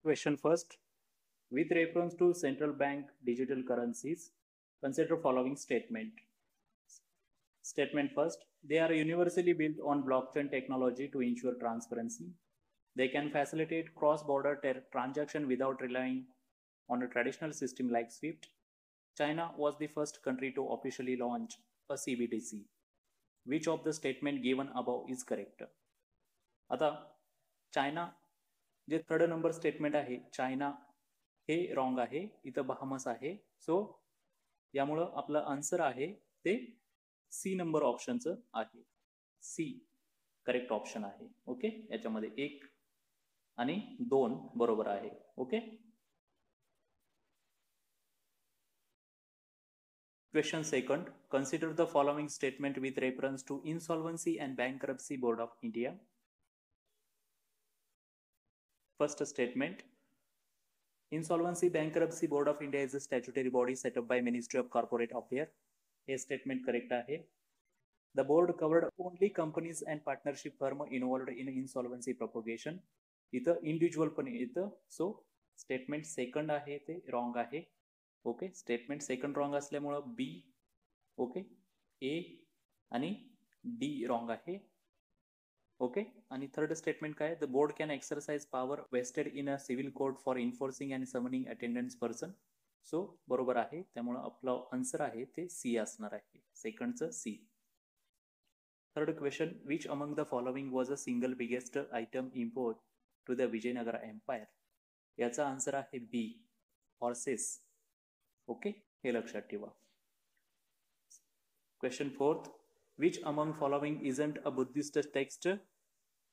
Question first. With reference to central bank digital currencies, consider following statement. Statement first. They are universally built on blockchain technology to ensure transparency. They can facilitate cross-border transaction without relying on a traditional system like SWIFT. China was the first country to officially launch a CBDC. Which of the statement given above is correct? आता China जे third number statement आहे China हे wrong आहे, इथं Bahamas आहे. सो यामुळं आपलं answer आहे ते सी number ऑप्शनचं आहे. सी करेक्ट ऑप्शन आहे. ओके, याच्यामध्ये 1 आणि 2 बरोबर आहे. Okay. Question second. Consider the following statement with reference to Insolvency and Bankruptcy Board of India. First statement. Insolvency Bankruptcy Board of India is a statutory body set up by Ministry of Corporate Affairs. A statement correct आहे. The board covered only companies and partnership firm involved in insolvency propagation. इथं individual पण येतं. So statement second आहे ते wrong आहे. Okay, statement second wrong असल्यामुळं B, okay, A आणि D wrong आहे. ओके, आणि थर्ड स्टेटमेंट काय? The board can exercise power vested in a civil court for enforcing and summoning attendance person. So बरोबर आहे, त्यामुळं आपलं आन्सर आहे ते सी असणार आहे, सेकंडचं C. Third question. Which among the following was a single biggest item import to the Vijayanagar empire? याचा आन्सर आहे बी, हॉर्सेस. ओके, हे लक्षात ठेवा. Question fourth. Which among following isn't a Buddhist text?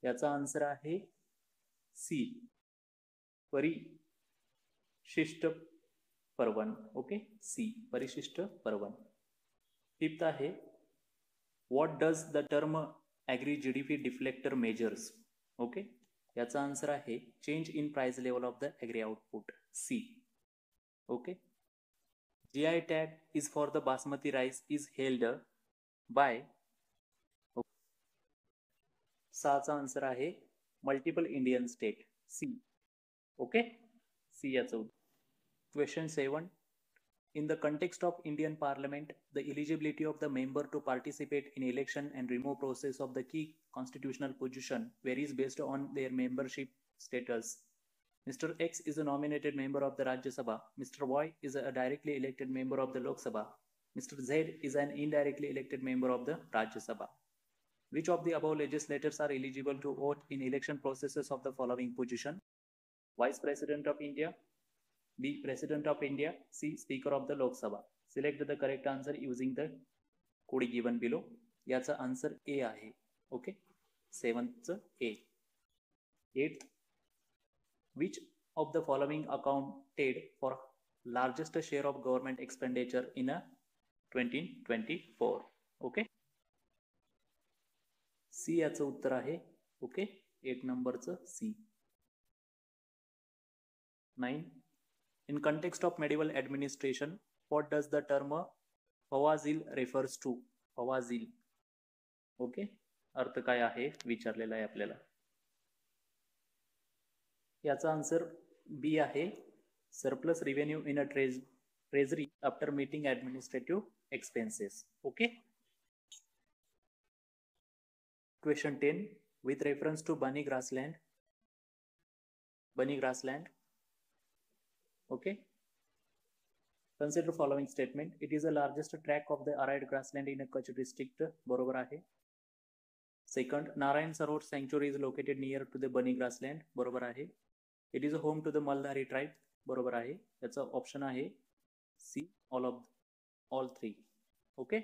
याचा आन्सर आहे C, Parishishta Parvan. Okay, C Parishishta Parvan. Fifth आहे what does the term agri GDP deflector measures? Okay, याचा answer आहे change in price level of the agree output, see. Okay. GI tag is for the basmati rice is held by. साचा answer आहे multiple Indian state, सी. Okay, सी याचं. Question 7. In the context of Indian Parliament, the eligibility of the member to participate in election and remove process of the key constitutional position varies based on their membership status. Mr. X is a nominated member of the Rajya Sabha. Mr. Y is a directly elected member of the Lok Sabha. Mr. Z is an indirectly elected member of the Rajya Sabha. Which of the above legislators are eligible to vote in election processes of the following position? Vice President of India, B. President of India, C. Speaker of the Lok Sabha. Select the correct answer using the code given below. याचा answer ए आहे. Okay, 7th A. 8th. Which of the following accounted for largest share of government expenditure in a 2024? Okay, सी याचं उत्तर आहे. Okay, 8 नंबरचं सी. 9. In context of medieval administration, what does the term fawazil refers to? Fawazil, okay, अर्थ काय आहे विचारलेला आहे आपल्याला. याचा आन्सर बी आहे surplus revenue in a treasury after meeting administrative expenses. Okay. Question 10. With reference to Banni grassland. Okay, consider following statement. It is the largest track of the arid grassland in a Kutch district. बरोबर आहे. Second, Narayan Sarovar sanctuary is located near to the Banni grassland. बरोबर आहे. It is home to the Maldhari tribe. बरोबर आहे. याचा option आहे C, all 3. Okay.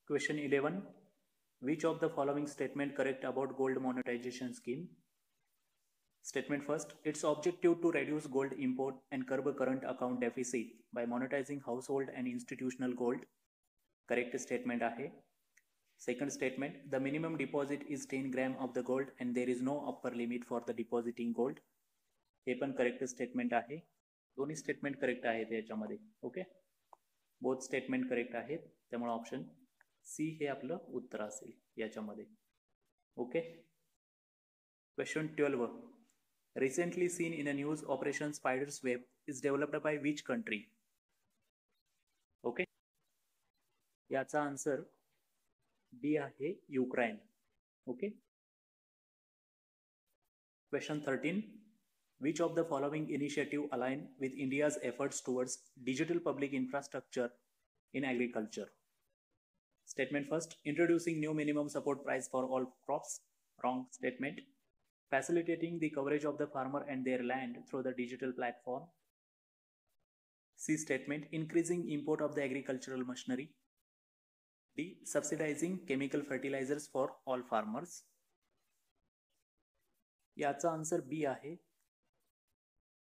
Question 11. Which of the following statement correct about gold monetization scheme? Statement first. Its objective to reduce gold import and curb current account deficit by monetizing household and institutional gold. Correct statement आहे. Second statement. The minimum deposit is 10 gram of the gold and there is no upper limit for the depositing gold. हे पण correct statement आहे. दोन्ही statement correct आहेत याच्यामध्ये. Okay, both statement correct आहेत, त्यामुळे option C हे आपलं उत्तर असेल याच्यामध्ये. Okay. Question 12. Recently seen in a news, Operation Spider's Web is developed by which country? Okay. याचा आन्सर बी आहे Ukraine. Okay. Question 13. Which of the following initiative align with India's efforts towards digital public infrastructure in agriculture? Statement first. Introducing new minimum support price for all crops. Wrong statement. Facilitating the coverage of the farmer and their land through the digital platform. C statement. Increasing import of the agricultural machinery. D. Subsidizing chemical fertilizers for all farmers. याचा answer B आहे.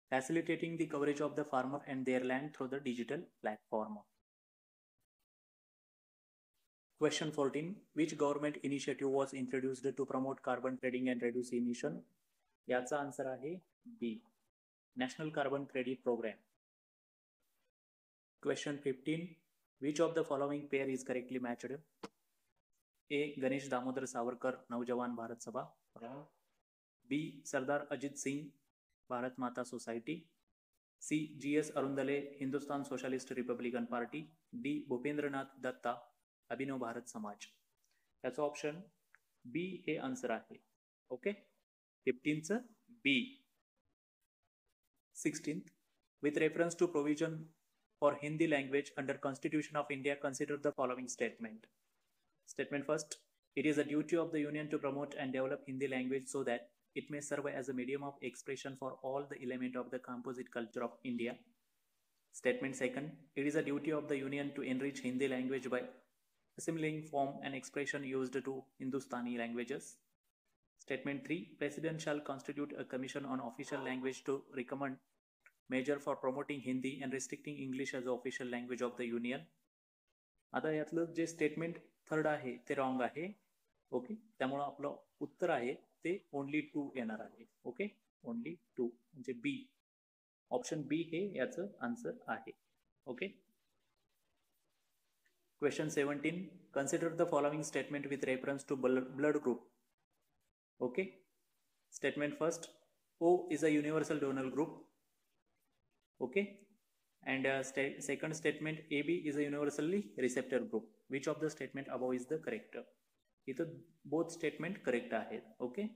Facilitating the coverage of the farmer and their land through the digital platform. Question 14. Which government initiative was introduced to promote carbon trading and reduce emission? याचा answer आहे B. National Carbon Credit Program. Question 15. Which of the following pair is correctly matched? A. Ganesh Damodar Savarkar, Naujawan Bharat Sabha. B. Sardar Ajit Singh, Bharat Mata Society. C. G.S. Arundale, Hindustan Socialist Republican Party. D. Bhupendranath Datta, Abhinav Bharat Samaj. याचं option B हे answer आहे. Okay. 15th B. 16th. With reference to provision for Hindi language under Constitution of India, consider the following statement. Statement first. It is a duty of the Union to promote and develop Hindi language so that it may serve as a medium of expression for all the elements of the composite culture of India. Statement second. It is a duty of the Union to enrich Hindi language by assimilating form and expression used to Hindustani languages. Statement 3. President shall constitute a commission on official language to recommend measure for promoting Hindi and restricting English as the official language of the Union. आता यातलं जे statement third आहे ते wrong आहे. Okay. त्यामुळे आपलं उत्तर आहे ते only 2 येणार आहे. ओके. ओनली 2 म्हणजे बी. ऑप्शन बी हे याचं आन्सर आहे. Okay. Question 17. Consider the following statement with reference to blood group. Okay. Statement first. O is a universal donor group. Okay. And second statement, AB is a universally receptor group. Which of the statement above is the correct? इथं both statement correct आहेत. Okay.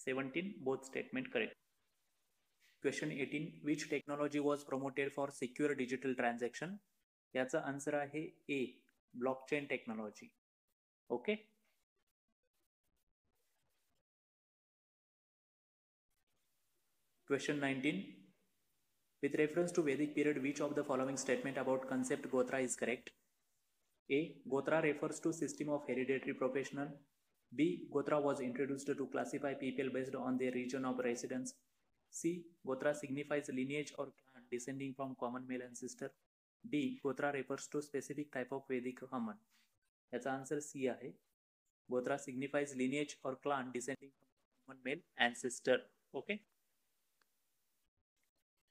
17 both statement correct. Question 18. Which technology was promoted for secure digital transaction? याचा answer आहे A. Blockchain technology. Okay. Question 19. With reference to Vedic period, which of the following statement about concept Gotra is correct? A. Gotra refers to system of hereditary professional. B. Gotra was introduced to classify people based on their region of residence. C. Gotra signifies lineage or clan descending from common male ancestor. D. Gotra refers to specific type of Vedic Haman. याचा answer सी आहे. Gotra signifies lineage or clan descending from common male ancestor. Okay.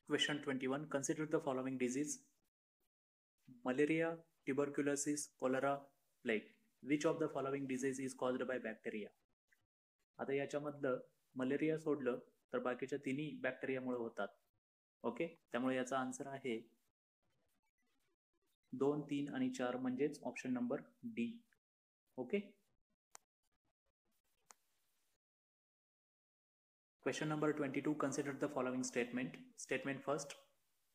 Question 21. Consider the following disease. Malaria, tuberculosis, cholera, plague. Which of the following disease is caused by bacteria? आता याच्यामधलं malaria सोडलं तर बाकीच्या तिन्ही बॅक्टेरियामुळे होतात. Okay. त्यामुळे याचा answer आहे 2, 3 आणि 4 म्हणजेच option number D. Okay. Question number 22. Consider the following statement. Statement first.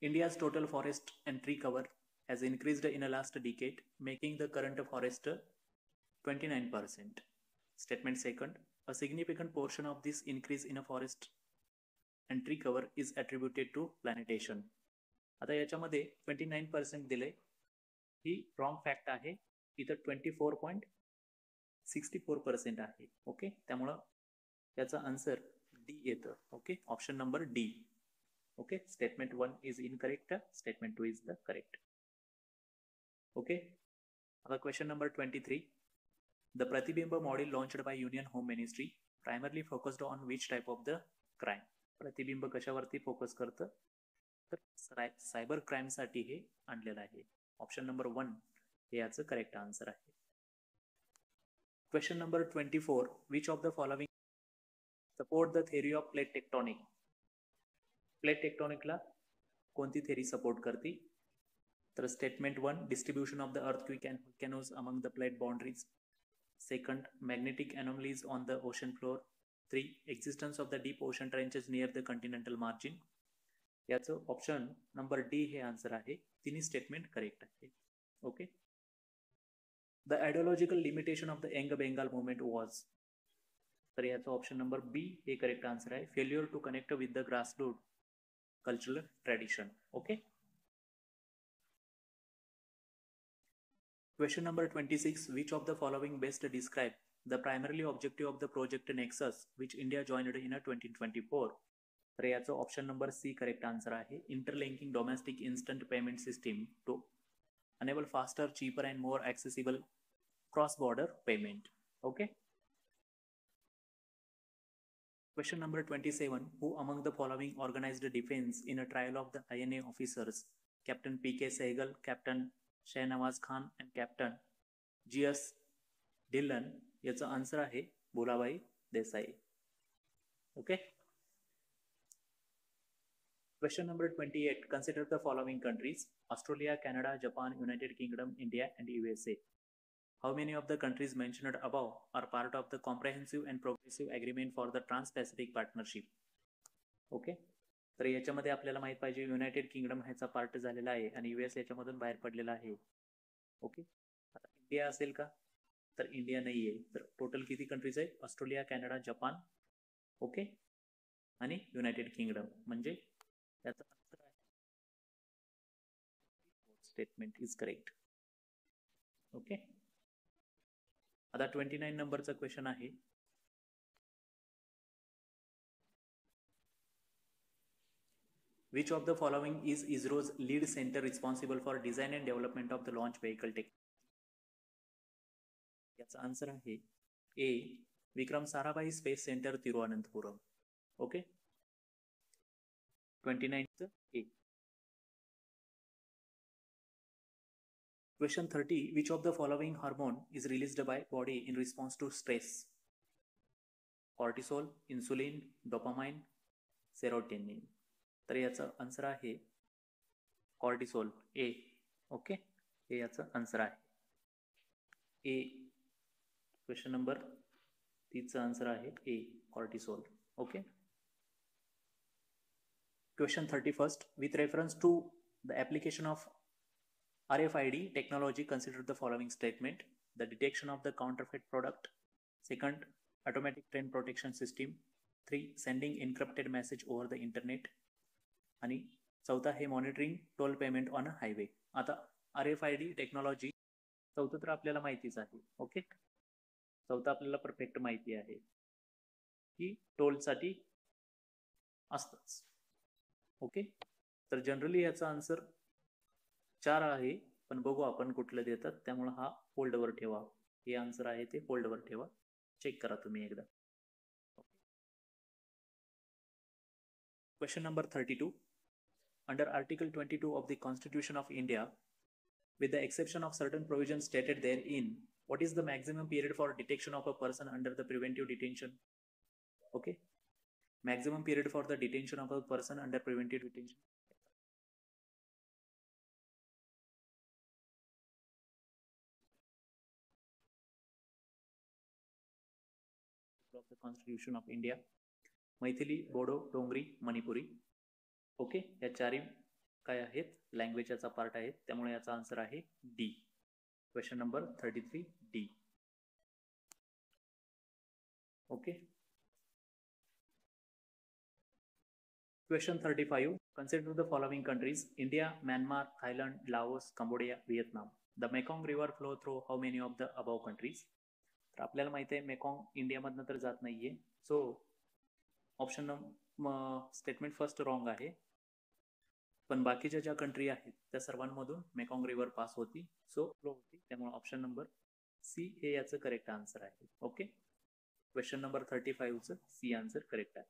India's total forest and tree cover has increased in the last decade, making the current forest 29%. Statement second. A significant portion of this increase in a forest and tree cover is attributed to plantation. आता याच्यामध्ये 29% दिले. ही wrong fact आहे. इथं 24.64% आहे. Okay. त्यामुळं याचा answer D येतं. Okay. Option number D. Okay. Statement 1 is incorrect. Statement 2 is the correct. Okay. आता question number 23. The Pratibimba model launched by Union Home Ministry primarily focused on which type of the crime? प्रतिबिंब कशावरती focus करतं? तर cyber crime साठी हे आणलेलं आहे. Option number 1 हे याचं correct answer आहे. Question number 24. Which of the following support the theory of plate tectonic. Plate टेक्टॉनिकला कोणती थेरी सपोर्ट करते? तर statement 1, distribution of the earthquake and volcanoes among the plate boundaries. Second, magnetic anomalies on the ocean floor. 3, existence of the deep ocean trenches near the continental margin. याचं option number D हे answer आहे. तिन्ही statement correct आहे. Okay. The ideological limitation of the young Bengal movement was. तर याचं option number B हे correct answer आहे. Failure to connect with the grassroot cultural tradition. Okay. Question number 26. Which of the following best describe the primarily objective of the project Nexus, which India joined in 2024? तर याचं option number C correct answer आहे. Interlinking domestic instant payment system to enable faster, cheaper and more accessible cross-border payment. Okay. Question number 27. Who among the following organized defense in a trial of the INA officers? Captain P.K. Sehgal, Captain Shahnawaz Khan and Captain G.S. Dillon. याचा answer आहे Bhulabhai Desai. Okay. Question number 28. Consider the following countries: Australia, Canada, Japan, United Kingdom, India and USA. How many of the countries mentioned above are part of the comprehensive and progressive agreement for the Trans-Pacific Partnership? Okay. तर याच्यामध्ये आपल्याला माहित पाहिजे United kingdom ह्याचा part झालेला आहे आणि US याच्यामधून बाहेर पडलेला आहे. ओके. आता इंडिया असेल का? तर इंडिया नाही आहे. तर टोटल किती कंट्रीज आहेत? ऑस्ट्रेलिया, कॅनडा, जपान, ओके, आणि युनायटेड किंगडम. म्हणजे याचा आन्सर आहे स्टेटमेंट इज करेक्ट. ओके. आता 29 नंबरचा क्वेश्चन आहे. Which of the following is ISRO's lead center responsible for design and development of the launch vehicle technology? याचा answer आहे A, Vikram Sarabhai space centre Thiruvananthapuram. Okay. 29th A. Question 30. Which of the following hormone is released by body in response to stress? Cortisol, insulin, dopamine, serotonin. तर याचा answer आहे cortisol ए. Okay. हे याचं answer आहे ए. Question number 3चं answer आहे ए, cortisol. Okay. Question 31. With reference to the application of RFID technology, consider the following statement: the detection of the counterfeit product. Second, automatic train protection system. 3, sending encrypted message over the internet. आणि चौथा हे monitoring toll payment on a highway. आता RFID technology चौथं तर आपल्याला माहितीच आहे. Okay. चौथं आपल्याला परफेक्ट माहिती आहे की टोलसाठी असतंच. ओके. तर जनरली याचा आन्सर 4 आहे, पण बघू आपण कुठलं देतात. त्यामुळे हा होल्डवर ठेवा. हे आन्सर आहे ते होल्डवर ठेवा. चेक करा तुम्ही एकदा. Question number 32. Under Article 22 of the Constitution of India, with the exception of certain provisions stated therein, what is the maximum period for detection of a person under the preventive detention? Okay. Maximum period for the detention of a person under preventive detention. Of the Constitution of India. Maithili, Bodo, Dogri, Manipuri. Okay. या चारही काय आहेत? Language याचा part आहे. त्यामुळे याचा answer आहे D. Question number 33 D. Okay. Question 35. Consider the following countries: India, Myanmar, Thailand, Laos, Cambodia, Vietnam. The Mekong River flow through how many of the above countries? तर आपल्याला माहिती आहे मेकॉंग इंडियामधनं तर जात नाहीये. So option statement first wrong आहे. पण बाकीच्या ज्या कंट्री आहेत त्या सर्वांमधून मेकॉंग रिव्हर पास होती, सो फ्लो होती. त्यामुळे ऑप्शन नंबर सी हे याचं करेक्ट आन्सर आहे. ओके. क्वेश्चन नंबर 35चं सी आन्सर करेक्ट आहे.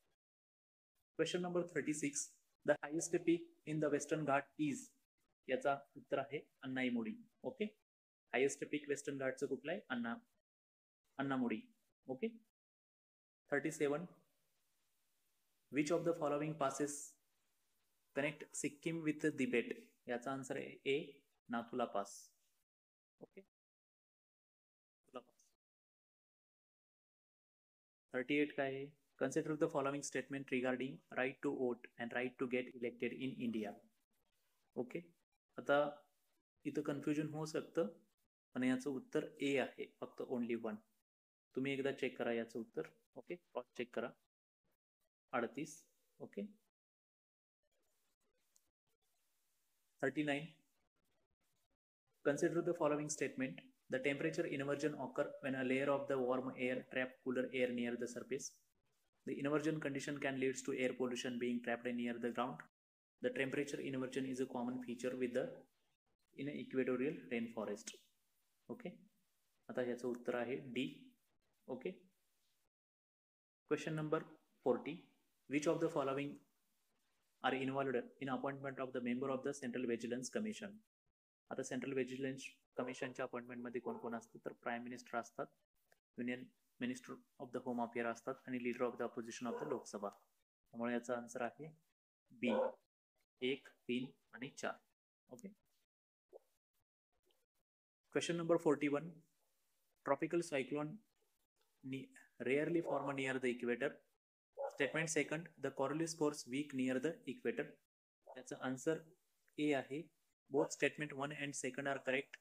Question number 36. The highest peak in the western Ghat is. याचा उत्तर आहे Anaimudi. Okay. Highest peak western घाटचं कुठलं आहे? Anamudi. Okay. 37. Which of the following passes connect Sikkim with Tibet? याचा आन्सर आहे ए, नाथुला पास. ओके, 38 काय आहे? Consider the following statement regarding right to vote and right to get elected in India. Okay, आता इथं confusion होऊ शकतं, पण याचं उत्तर ए आहे, फक्त ओनली वन. तुम्ही एकदा चेक करा याचं उत्तर. ओके, क्रॉस चेक करा. 38. Okay, 39. Consider the following statement. The temperature inversion occur when a layer of the warm air trap cooler air near the surface. The inversion condition can lead to air pollution being trapped near the ground. The temperature inversion is a common feature in equatorial rainforest. Okay. आता याचं उत्तर आहे D. Okay. Question number 40. Which of the following are involved in appointment of the member of the Central Vigilance Commission? आता central vigilance कमिशनच्या अपॉइंटमेंटमध्ये कोण कोण असतं? तर prime minister असतात, union minister of the home affair असतात आणि leader of the opposition of the Lok Sabha. त्यामुळे याचा आन्सर आहे बी, 1, 3 आणि 4. Okay. Question number 41. Tropical cyclone rarely form near the equator. Statement second. The Coriolis force weak near the equator. याचा answer ए आहे. Both statement 1 and 2 are correct.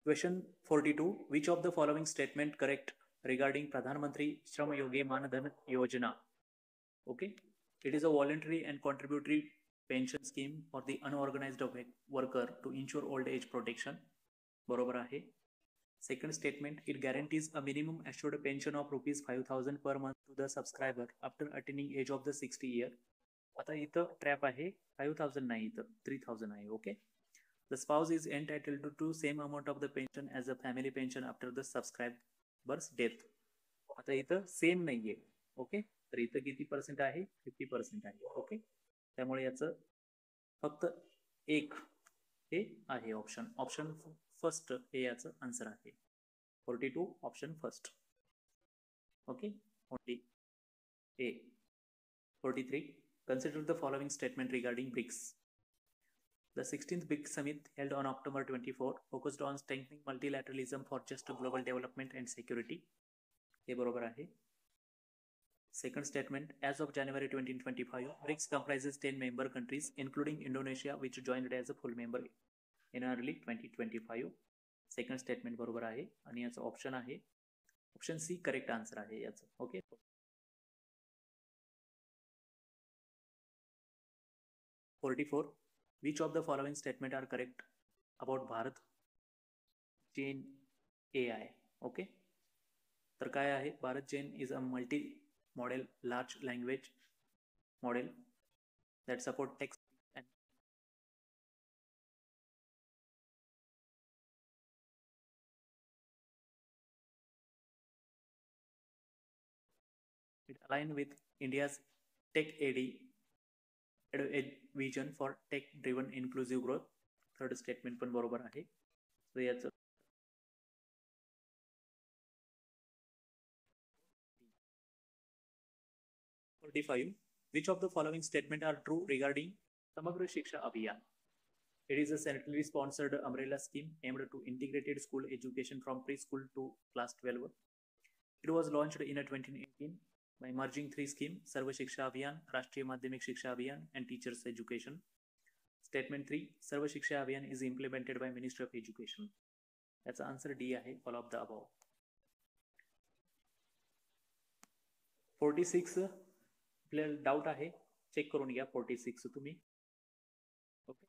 Question 42. Which of the following statement correct regarding Pradhan Mantri Shram Yogi Man Dhan Yojana? Okay. It is a voluntary and contributory pension scheme for the unorganized worker to ensure old age protection. बरोबर आहे. Second statement, it guarantees a minimum assured pension of rupees 5,000 per month to the subscriber after attaining age of the 60 year. आता इथं trap आहे 5,000 नाही, इथं 3,000 आहे. Okay. The spouse is entitled to same amount of the pension as a family pension after the subscriber's death. आता इथं same नाहीये. Okay, तर इथं किती पर्सेंट आहे? 50% आहे. ओके, त्यामुळे याचं फक्त एक हे आहे ऑप्शन फर्स्ट हे याचं आन्सर आहे. 42 option first. Okay, only A. 43. Consider the following statement regarding BRICS. The 16th BRICS summit held on October 24 focused on strengthening multilateralism for just global development and security. हे बरोबर आहे. Second statement, as of January 2025, BRICS comprises 10 member countries including Indonesia, which joined as a full member in early 2025. Second statement बरोबर आहे आणि याचं option आहे option C correct answer आहे याचं. Okay. 44. Which of the following statement are correct about BharatGen AI? Okay, तर काय आहे? BharatGen is a multi model large language model that support text and it align with India's tech vision for tech driven inclusive growth. Third statement पण बरोबर आहे. तर याचं 45. Which of the following statement are true regarding Samagra Shiksha Abhiyan? It is a centrally sponsored umbrella scheme aimed to integrated school education from preschool to class 12. It was launched in 2018 by merging three schemes: Sarva Shiksha Abhiyan, Rashtriya Madhyamik Shiksha Abhiyan, and Teachers Education. Statement 3. Sarva Shiksha Abhiyan is implemented by Ministry of Education. That's answer D आहे, all of the above. 46. आपल्याला doubt आहे, check करून घ्या 46 तुम्ही. Okay.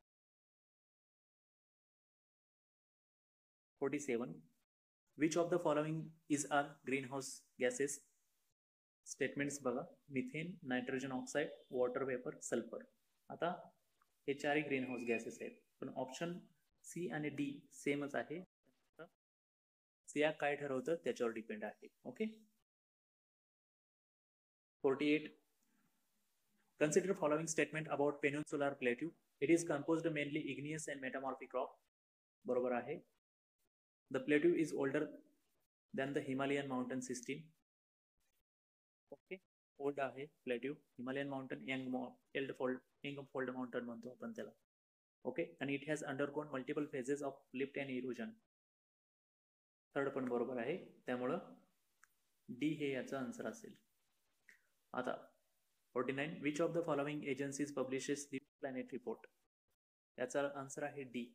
47. Which of the following is our greenhouse gases? Statements बघा: methane, nitrogen oxide, water vapour, sulphur. आता हे चारही ग्रीन हाऊस गॅसेस आहेत, पण ऑप्शन सी आणि डी सेमच आहे. सी काय ठरवतं त्याच्यावर डिपेंड आहे. Okay. 48. Consider following statement about peninsular plateau. It is composed mainly igneous and metamorphic rock. बरोबर आहे. The plateau is older than the Himalayan mountain system. Okay, old आहे plateau. Himalayan mountain young fold mountain म्हणतो आपण त्याला. Okay, आणि it has undergone multiple phases of lift and erosion. Third पण बरोबर आहे, त्यामुळं डी हे याचा आन्सर असेल. आता 49, which of the following agencies publishes the planet report. याचा आन्सर आहे D.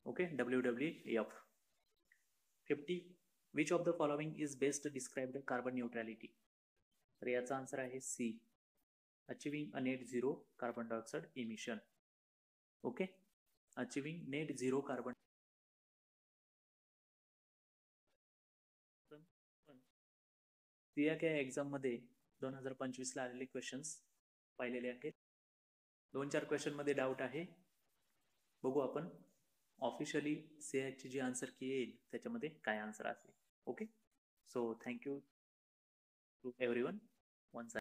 Okay, WWF. 50, which of the following is best describe the carbon neutrality. तर याचा आन्सर आहे C, achieving a net zero carbon dioxide emission. Okay, achieving net zero carbon. CIK एक्झाममध्ये 2025ला आलेले questions पाहिलेले आहेत. 2-4 क्वेश्चनमध्ये डाऊट आहे, बघू आपण ऑफिशियली सीआयची जी आन्सर की येईल त्याच्यामध्ये काय आन्सर असेल. Okay, so thank you to everyone. Ones